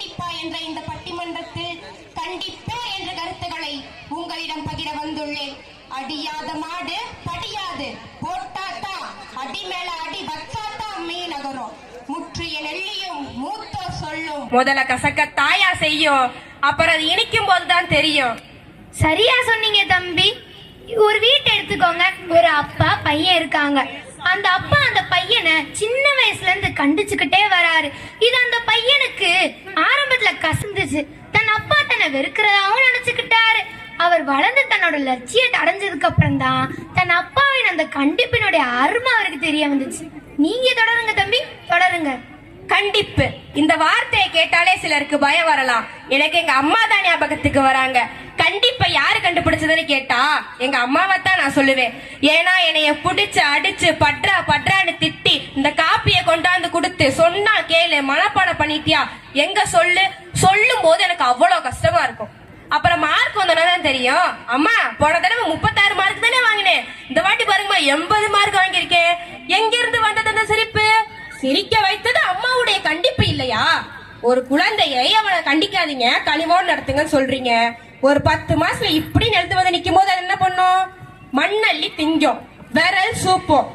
கண்டிப்பா என்ற இந்த பட்டிமன்றத்தில் கண்டிப்பா என்ற கருத்துக்களை உங்களிடம் பகிர வந்துள்ளேன். அடியாத மாடு படியாது, போட்டாத்தா அடி மேல அடி வச்சாத்தா அம்மையே நகரும். முற்றிய நெல்லியும் மூத்தோ சொல்லும். முதல்ல கசக்க தாயா செய்யும், அப்புறம் அது இனிக்கும் போதுதான் தெரியும். சரியா சொன்னீங்க தம்பி. ஒரு வீட்டை எடுத்துக்கோங்க. ஒரு அப்பா பையன் இருக்காங்க. அந்த அப்பா அந்த பையனை சின்ன வயசுல இருந்து கண்டிச்சுக்கிட்டே வராரு. இது அந்த பையனுக்கு ஆரம்பத்துல கசந்துச்சு. தன் அப்பா தன்னை வெறுக்கிறதாவும் நினைச்சுக்கிட்டாரு. அவர் வளர்ந்து தன்னோட லட்சியத்தை அடைஞ்சதுக்கு அப்புறம் தான் தன் அப்பாவின் அந்த கண்டிப்பினுடைய அருமை அவருக்கு தெரிய வந்துச்சு. நீங்க தொடருங்க தம்பி, தொடருங்க. கண்டிப்பு இந்த வார்த்தையை கேட்டாலே சிலருக்கு பயம் வரலாம். எனக்கு எங்க அம்மா தான் ஞாபகத்துக்கு வராங்க. கண்டிப்பா யாரு கண்டுபிடிச்சதுன்னு கேட்டா எங்க அம்மாவை தான் நான் சொல்லுவேன். ஏன்னா என்னைய புடிச்சு அடிச்சு பட்றான்னு திட்டி இந்த காப்பியை கொண்டாந்து கொடுத்து சொன்னா கேளு மனப்பாடம் பண்ணிட்டியா எங்க சொல்லும் போது எனக்கு அவ்வளவு கஷ்டமா இருக்கும். அப்புறம் மார்க் வந்தோன்னு தெரியும், அம்மா போன தடவை 36 மார்க் தானே வாங்கினேன், இந்த வாட்டி பாருங்கம்மா 80 மார்க் வாங்கியிருக்கேன். எங்க இருந்து வந்தது அந்த சிரிப்பு? சிரிக்க வைத்தது அம்மாவுடைய கண்டிப்பு இல்லையா? ஒரு குழந்தையை அவனை கண்டிக்காதீங்க கனிவோடு நடத்துங்கன்னு சொல்றீங்க. ஒரு 10 மாசத்துல இப்படி நிறுத்து வந்து நிக்கும் போது அது என்ன பண்ணும்? மண்ணள்ளி திங்கும், விரல் சூப்போம்.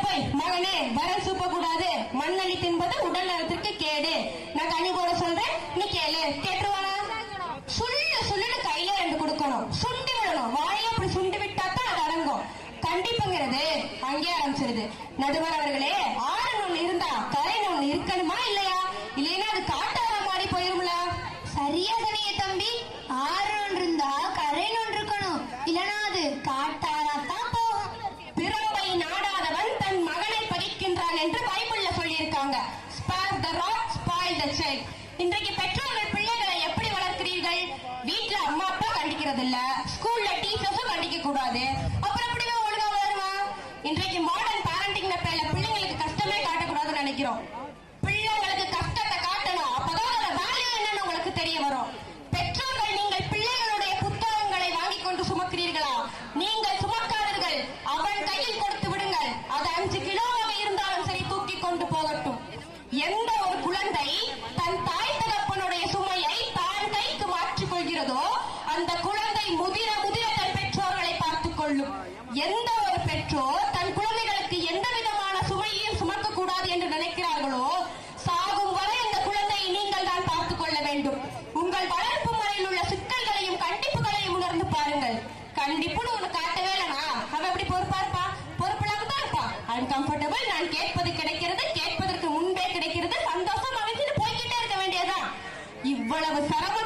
போய் மகனே விரல் சூப்ப கூடாது, மண்ணள்ளி தின்பது உடல் நலத்திற்கு கேடு. நான் கனிவோட சொல்றேன், நீ கேளு. கேட்டுருவானா? சுள்ளு கையில 2 கொடுக்கணும், சுண்டி விடணும். வாயை அப்படி சுண்டி விட்டா தான் அது அடங்கும். கண்டிப்புங்கிறது அங்கே ஆரம்பிச்சிருது. நடுவர் அவர்களே, ஆறுன்னு ஒண்ணு இருந்தா கரைன்னு ஒண்ணு இருக்கணுமா இல்லையா? இல்லைன்னா அது காட்டார மாதிரி போயிரும்ல. சரியா சொன்னீங்க தம்பி. ஆறு ஒன்று இருந்தா கரைன்னு ஒன்று இருக்கணும், இல்லைன்னா அது காட்டாரா தான் போகும். பிறப்பை நாடாதவன் தன் மகனை பறிக்கின்றான் என்று பைபிள்ல சொல்லியிருக்காங்க. Spare the rod, spoil the child. இன்றைக்கு பெற்றோர்கள் பிள்ளைகளை எப்படி வளர்க்கிறீர்கள்? வீட்டுல அம்மா அப்பா கண்டிக்கிறது இல்ல, ஸ்கூல்ல டீச்சர்ஸும் கண்டிக்க கூடாது. அப்புறம் எப்படிங்க ஒழுங்கா வளருவா? இன்றைக்கு மாடர்ன் பேரண்டிங் பேர்ல பிள்ளைங்களுக்கு கஷ்டமே காட்டக்கூடாதுன்னு நினைக்கிறோம். பிள்ளைங்களுக்கு கஷ்டத்தை காட்டணும், அப்பதான் அதோட வேல்யூ என்னன்னு உங்களுக்கு தெரிய வரும். பெற்றோர்கள் நீங்கள் பிள்ளைகளுடைய புத்தகங்களை வாங்கி கொண்டு சுமக்கிறீர்களா? நீங்கள் சுமக்காதீர்கள், அவன் கையில் கொடுத்து விடுங்கள். அது 5 கிலோவாக இருந்தாலும் சரி தூக்கி கொண்டு போகட்டும். எந்த ஒரு குழந்தை தன் தாய் தகப்பனுடைய சுமையை தான் கைக்கு மாற்றிக் கொள்கிறதோ அந்த குழந்தை முதிர தன் பெற்றோர்களை பார்த்துக் கொள்ளும். எந்த ஒரு பெற்றோர் தன் குழந்தைகளுக்கு எந்த விதமான சுமையையும் சுமக்க கூடாது என்று நினைக்கிறார்களோ சாகும் வரை அந்த குழந்தையை நீங்கள் தான் பார்த்துக் கொள்ள வேண்டும். உங்கள் வளர்ப்பு முறையில் உள்ள சிக்கல்களையும் கண்டிப்புகளையும் உணர்ந்து பாருங்கள். கண்டிப்புன்னு ஒண்ணு காட்டவே இல்லனா அவ எப்படி பொறுப்பா இருப்பா? பொறுப்பில்லாம தான் இருப்பா. அன்கம்ஃபர்டபிள், நான் கேட்பது கிடைக்கிறது, கேட்பதற்கு முன்பே கிடைக்கிறது, சந்தோஷம் அமைச்சுட்டு போய்கிட்டே இருக்க வேண்டியதுதான். இவ்வளவு சிரமம்